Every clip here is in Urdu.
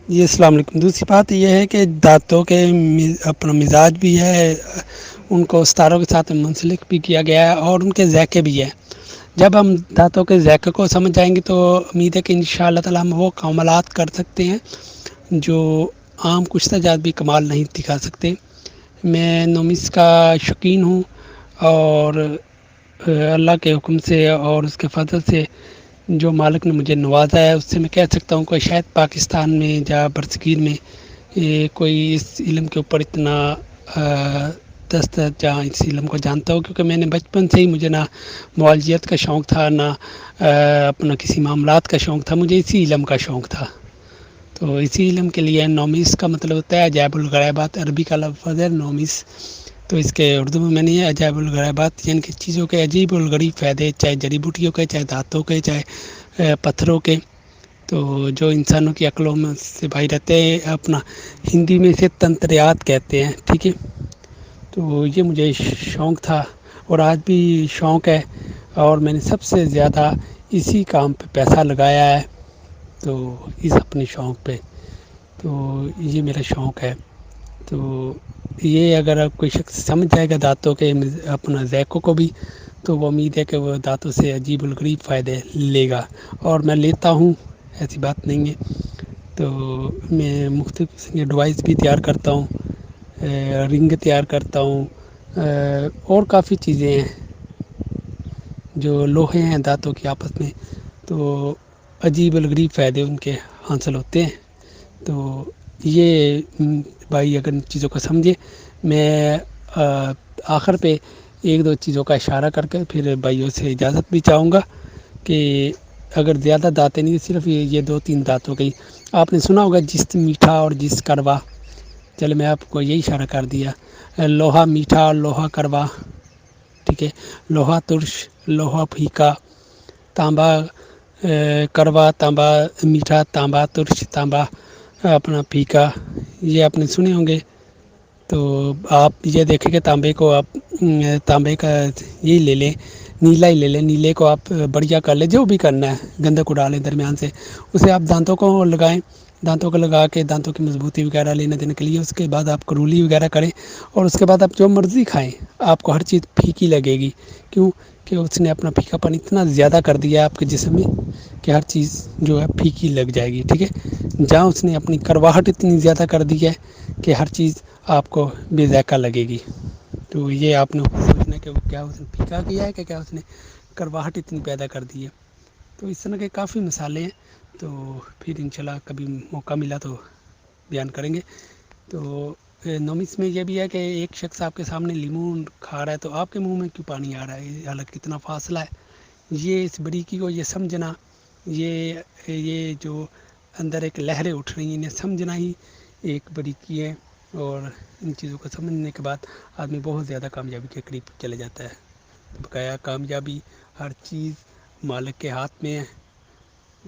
جی السلام علیکم۔ دوسری بات یہ ہے کہ دانتوں کے اپنا مزاج بھی ہے، ان کو ستاروں کے ساتھ منسلک بھی کیا گیا ہے، اور ان کے ذائقے بھی ہیں۔ جب ہم دانتوں کے ذائقے کو سمجھ جائیں گے تو امید ہے کہ ان شاء اللہ تعالیٰ ہم وہ کمالات کر سکتے ہیں جو عام کشتہ جات بھی کمال نہیں دکھا سکتے۔ میں نومس کا شوقین ہوں، اور اللہ کے حکم سے اور اس کے فضل سے جو مالک نے مجھے نوازا ہے، اس سے میں کہہ سکتا ہوں کہ شاید پاکستان میں یا برصغیر میں کوئی اس علم کے اوپر اتنا دسترس جہاں اس علم کو جانتا ہو، کیونکہ میں نے بچپن سے ہی مجھے نہ معالجیت کا شوق تھا، نہ اپنا کسی معاملات کا شوق تھا، مجھے اسی علم کا شوق تھا۔ تو اسی علم کے لیے نومس کا مطلب ہوتا ہے عجائب الغیبات، عربی کا لفظ ہے نومس، تو اس کے اردو میں نہیں ہے عجائب الغیبات، یعنی کہ چیزوں کے عجیب الغریب فائدے، چاہے جڑی بوٹیوں کے، چاہے دانتوں کے، چاہے پتھروں کے، تو جو انسانوں کی عقلوں میں سے باہر رہتے ہیں۔ اپنا ہندی میں اسے تنتریات کہتے ہیں، ٹھیک ہے۔ تو یہ مجھے شوق تھا اور آج بھی شوق ہے، اور میں نے سب سے زیادہ اسی کام پہ پیسہ لگایا ہے، تو اس اپنے شوق پہ، تو یہ میرا شوق ہے۔ تو یہ اگر کوئی شخص سمجھ جائے گا دانتوں کے اپنا ذائقوں کو بھی، تو وہ امید ہے کہ وہ دانتوں سے عجیب الغریب فائدے لے گا، اور میں لیتا ہوں، ایسی بات نہیں ہے۔ تو میں مختلف قسم کے ڈوائس بھی تیار کرتا ہوں، رنگ تیار کرتا ہوں، اور کافی چیزیں ہیں جو لوہے ہیں دانتوں کے آپس میں، تو عجیب الغریب فائدے ان کے حاصل ہوتے ہیں۔ تو یہ بھائی اگر ان چیزوں کو سمجھے، میں آخر پہ ایک دو چیزوں کا اشارہ کر کے پھر بھائیوں سے اجازت بھی چاہوں گا کہ اگر زیادہ دانتیں نہیں، صرف یہ دو تین دانتوں کی، آپ نے سنا ہوگا جس میٹھا اور جس کڑوا، چلے میں آپ کو یہی اشارہ کر دیا، لوہا میٹھا اور لوہا کڑوا، ٹھیک ہے، لوہا ترش، لوہا پھیکا، تانبا کڑوا، تانبا میٹھا، تانبا ترش، تانبا اپنا پھیکا، یہ آپ نے سنے ہوں گے۔ تو آپ یہ دیکھیں کہ تانبے کو آپ تانبے کا یہی لے لیں، نیلا ہی لے لیں، نیلے کو آپ بڑھیا کر لیں، جو بھی کرنا ہے گندے کو ڈالیں درمیان سے، اسے آپ دانتوں کو لگائیں، دانتوں کو لگا کے دانتوں کی مضبوطی وغیرہ لینے دینے کے لیے، اس کے بعد آپ کرلی وغیرہ کریں، اور اس کے بعد آپ جو مرضی کھائیں، آپ کو ہر چیز پھیکی لگے گی، کیوں کہ اس نے اپنا پھیکا پن اتنا زیادہ کر دیا ہے آپ کے جسم میں کہ ہر چیز جو ہے پھیکی لگ جائے گی، ٹھیک ہے۔ جہاں اس نے اپنی کرواہٹ اتنی زیادہ کر دی ہے کہ ہر چیز آپ کو بے ذائقہ لگے گی۔ تو یہ آپ نے سوچنا کہ وہ کیا اس نے پھیکا کیا ہے کہ کیا اس نے کرواہٹ اتنی پیدا کر دی ہے۔ تو اس طرح کے کافی مثالیں ہیں، تو پھر انشاءاللہ کبھی موقع ملا تو بیان کریں گے۔ تو نومس میں یہ بھی ہے کہ ایک شخص آپ کے سامنے لیمون کھا رہا ہے تو آپ کے منہ میں کیوں پانی آ رہا ہے، حالانکہ کتنا فاصلہ ہے۔ یہ اس باریکی کو یہ سمجھنا، یہ جو اندر ایک لہریں اٹھ رہی ہیں، انہیں سمجھنا ہی ایک باریکی ہے، اور ان چیزوں کو سمجھنے کے بعد آدمی بہت زیادہ کامیابی کے قریب چلے جاتا ہے۔ بقایا کامیابی ہر چیز مالک کے ہاتھ میں ہے،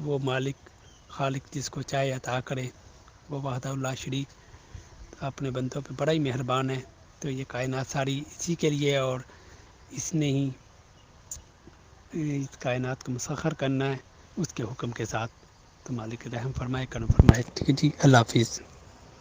وہ مالک خالق جس کو چاہے عطا کرے، وہ وحدہ لا شریک اپنے بندوں پہ بڑا ہی مہربان ہے۔ تو یہ کائنات ساری اسی کے لیے، اور اس نے ہی اس کائنات کو مسخر کرنا ہے اس کے حکم کے ساتھ۔ تو مالک رحم فرمائے، کرم فرمائے، ٹھیک ہے جی، اللہ حافظ۔